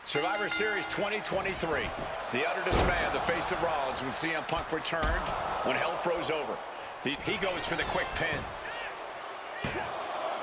Survivor Series 2023. The utter dismay on the face of Rollins when CM Punk returned, when hell froze over. He goes for the quick pin.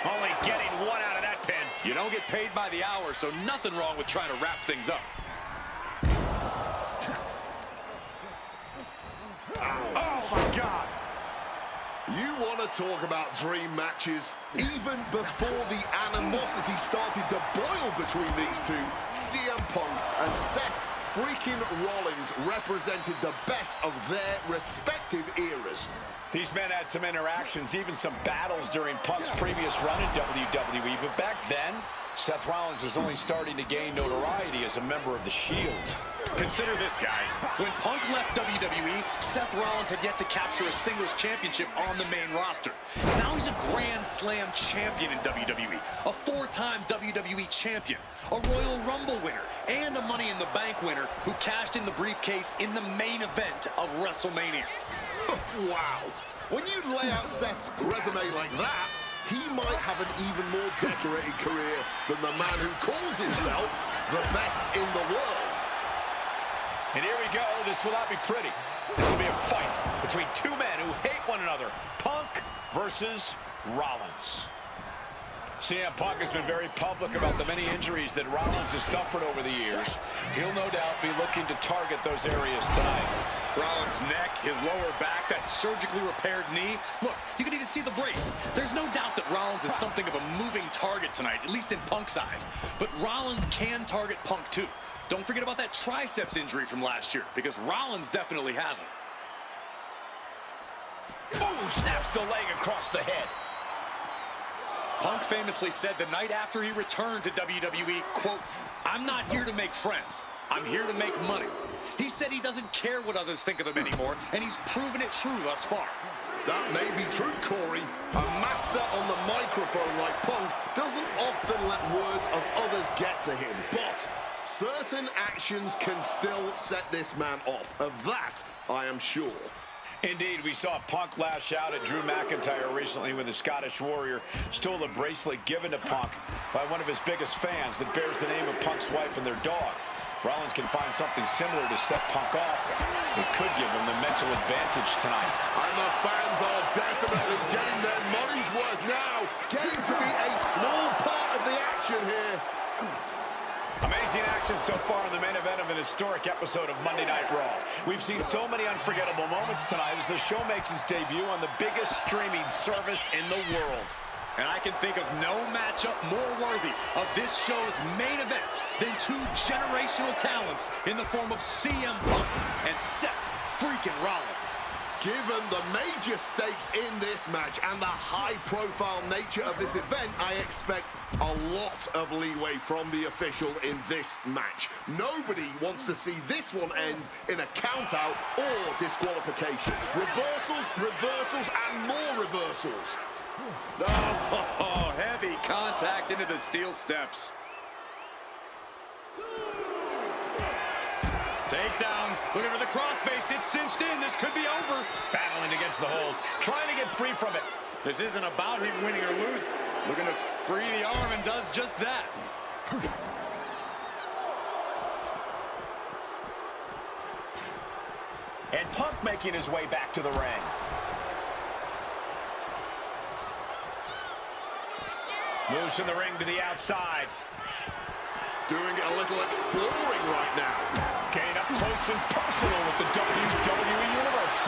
Only getting one out of that pin. You don't get paid by the hour, so nothing wrong with trying to wrap things up. Oh, my God. You want to talk about dream matches? Even before the animosity started to boil between these two, CM Punk and Seth freaking Rollins represented the best of their respective eras. These men had some interactions, even some battles during Punk's previous run in WWE, but back then, Seth Rollins was only starting to gain notoriety as a member of the Shield. Consider this, guys. When Punk left WWE, Seth Rollins had yet to capture a singles championship on the main roster. Now he's a Grand Slam champion in WWE, a four-time WWE champion, a Royal Rumble winner, and a Money in the Bank winner who cashed in the briefcase in the main event of WrestleMania. Wow. When you lay out Seth's resume like that, he might have an even more decorated career than the man who calls himself the best in the world. And here we go. This will not be pretty. This will be a fight between two men who hate one another. Punk versus Rollins. CM Punk has been very public about the many injuries that Rollins has suffered over the years. He'll no doubt be looking to target those areas tonight. Rollins' neck, his lower back, that surgically repaired knee. Look, you can even see the brace. There's no doubt that Rollins is something of a moving target tonight, at least in Punk's eyes. But Rollins can target Punk too. Don't forget about that triceps injury from last year, because Rollins definitely has it. Ooh, snaps the leg across the head. Punk famously said the night after he returned to WWE, quote, "I'm not here to make friends. I'm here to make money." He said he doesn't care what others think of him anymore, and he's proven it true thus far. That may be true, Corey. A master on the microphone like Punk doesn't often let words of others get to him, but certain actions can still set this man off. Of that, I am sure. Indeed, we saw Punk lash out at Drew McIntyre recently when the Scottish Warrior stole a bracelet given to Punk by one of his biggest fans that bears the name of Punk's wife and their dog. If Rollins can find something similar to set Punk off, it could give him the mental advantage tonight. And the fans are definitely getting their money's worth now, getting to be a small part of the action here. Amazing action so far in the main event of an historic episode of Monday Night Raw. We've seen so many unforgettable moments tonight as the show makes its debut on the biggest streaming service in the world. And I can think of no matchup more worthy of this show's main event than two generational talents in the form of CM Punk and Seth freaking Rollins. Given the major stakes in this match and the high-profile nature of this event, I expect a lot of leeway from the official in this match. Nobody wants to see this one end in a count-out or disqualification. Reversals, reversals, and more reversals. Oh, heavy contact into the steel steps. Takedown, looking for the crossface, gets cinched in, this could be over. Battling against the hold, trying to get free from it. This isn't about him winning or losing. Looking to free the arm and does just that. And Punk making his way back to the ring. Moves from the ring to the outside. Doing a little exploring right now. Getting up close and personal with the WWE Universe.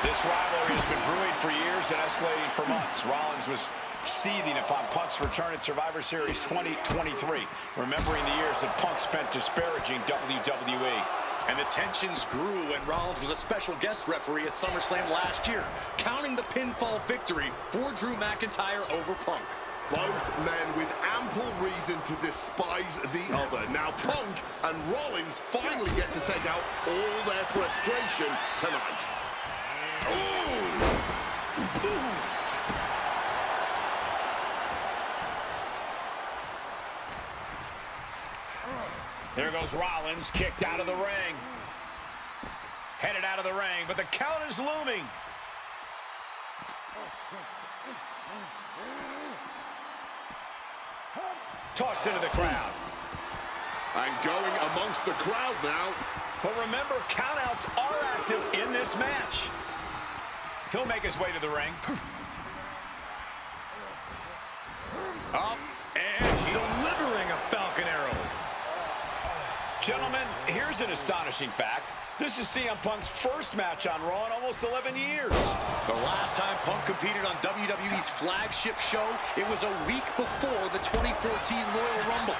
This rivalry has been brewing for years and escalating for months. Rollins was seething upon Punk's return at Survivor Series 2023, remembering the years that Punk spent disparaging WWE. And the tensions grew when Rollins was a special guest referee at SummerSlam last year, counting the pinfall victory for Drew McIntyre over Punk. Both men with ample reason to despise the other. Now Punk and Rollins finally get to take out all their frustration tonight. Ooh. Ooh. There goes Rollins, kicked out of the ring. Headed out of the ring, but the count is looming. Tossed into the crowd. And going amongst the crowd now. But remember, countouts are active in this match. He'll make his way to the ring. Up and delivering a Falcon Arrow. Gentlemen, here's an astonishing fact. This is CM Punk's first match on Raw in almost 11 years. The last time Punk competed on WWE's flagship show, it was a week before the 2014 Royal Rumble.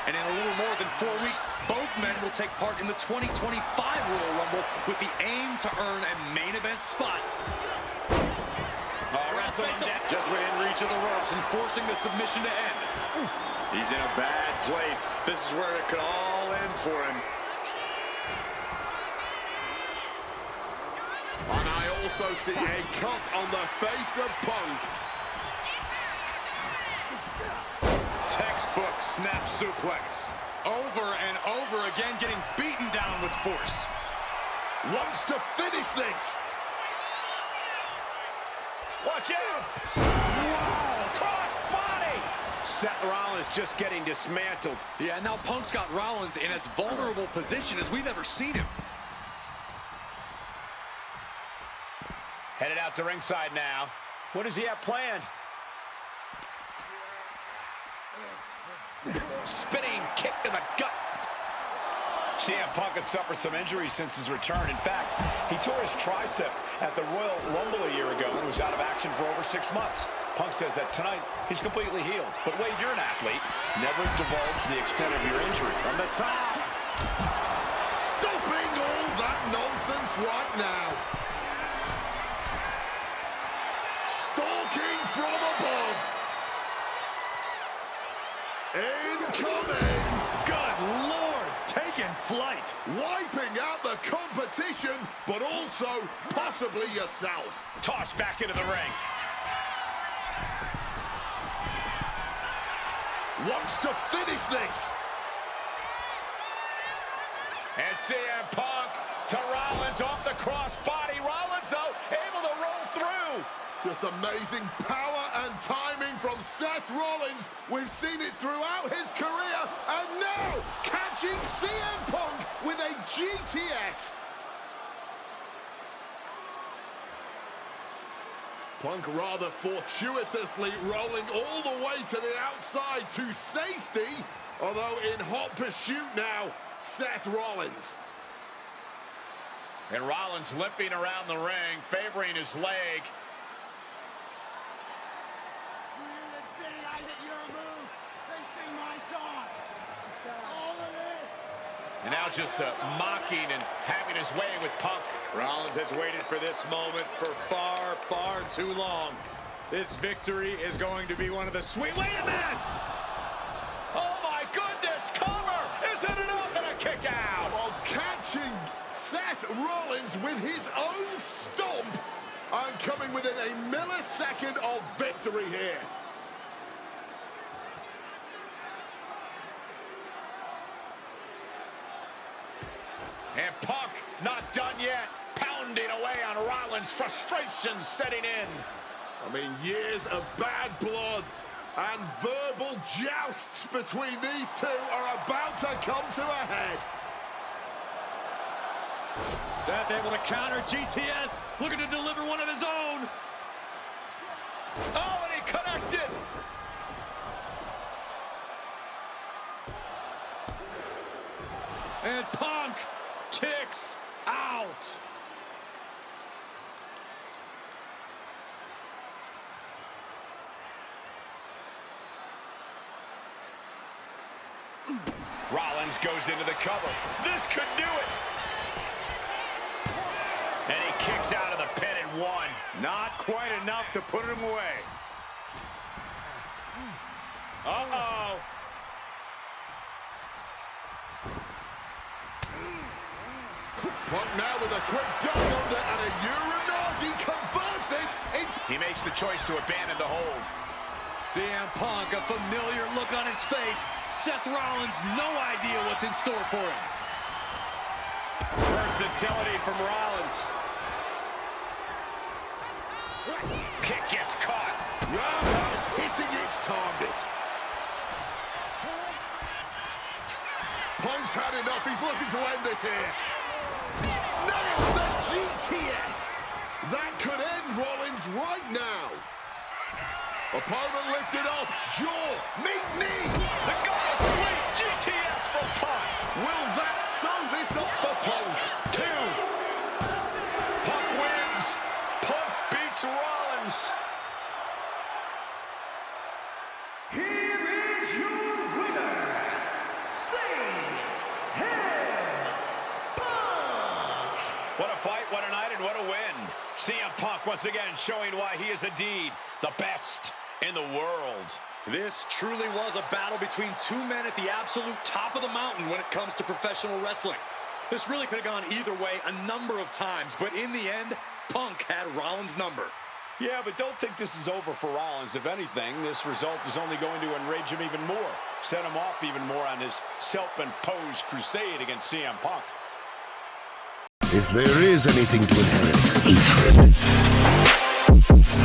And in a little more than 4 weeks, both men will take part in the 2025 Royal Rumble with the aim to earn a main event spot. Just within reach of the ropes and forcing the submission to end. He's in a bad place. This is where it could all end for him. And I also see a cut on the face of Punk. Textbook snap suplex. Over and over again, getting beaten down with force. Wants to finish this. Watch out! Wow! Cross body! Seth Rollins just getting dismantled. Yeah, now Punk's got Rollins in as vulnerable position as we've ever seen him. Headed out to ringside now. What does he have planned? Spinning kick to the gut. CM Punk had suffered some injuries since his return. In fact, he tore his tricep at the Royal Rumble a year ago and was out of action for over 6 months. Punk says that tonight he's completely healed. But Wade, you're an athlete. Never divulge the extent of your injury. From the top. Stopping all that nonsense right now. Stalking from above. Incoming. Good Lord, taking flight. Wiping out the competition, but also possibly yourself. Tossed back into the ring. Wants to finish this. And CM Punk to Rollins off the crossbody. Rollins, though, able to roll through. Just amazing power and timing from Seth Rollins. We've seen it throughout his career. And now, catching CM Punk with a GTS. Punk rather fortuitously rolling all the way to the outside to safety. Although in hot pursuit now, Seth Rollins. And Rollins limping around the ring, favoring his leg. And now just mocking and having his way with Punk. Rollins has waited for this moment for far, far too long. This victory is going to be one of the sweet... Wait a minute! Oh my goodness! Cover! Isn't enough and a kick out! While catching Seth Rollins with his own stomp and coming within a millisecond of victory here. And Punk not done yet. Pounding away on Rollins. Frustration setting in. I mean, years of bad blood and verbal jousts between these two are about to come to a head. Seth able to counter GTS, looking to deliver one of his own. Oh, and he connected. And Punk kicks out. Rollins goes into the cover. This could do it. And he kicks out of the pin and one. Not quite enough to put him away. Uh-oh. Punk now with a quick duck under and a Uranagi converts it into... He makes the choice to abandon the hold. CM Punk, a familiar look on his face. Seth Rollins, no idea what's in store for him. Versatility from Rollins. Kick gets caught. Roundhouse hitting its target. Punk's had enough. He's looking to end this here. Nails the GTS. That could end Rollins right now. Opponent lifted off. Jaw. Meet knee. The God of Sleep. GTS for Punk. Will that sew this up for Punk? 2. Punk wins. Punk beats Rollins. Here is your winner, Punk. What a fight, what a night, and what a win. CM Punk once again showing why he is indeed the best in the world. This truly was a battle between two men at the absolute top of the mountain when it comes to professional wrestling. This really could have gone either way a number of times, but in the end, Punk had Rollins' number. Yeah, but don't think this is over for Rollins. If anything, this result is only going to enrage him even more, set him off even more on his self-imposed crusade against CM Punk. If there is anything to inherit, hatred.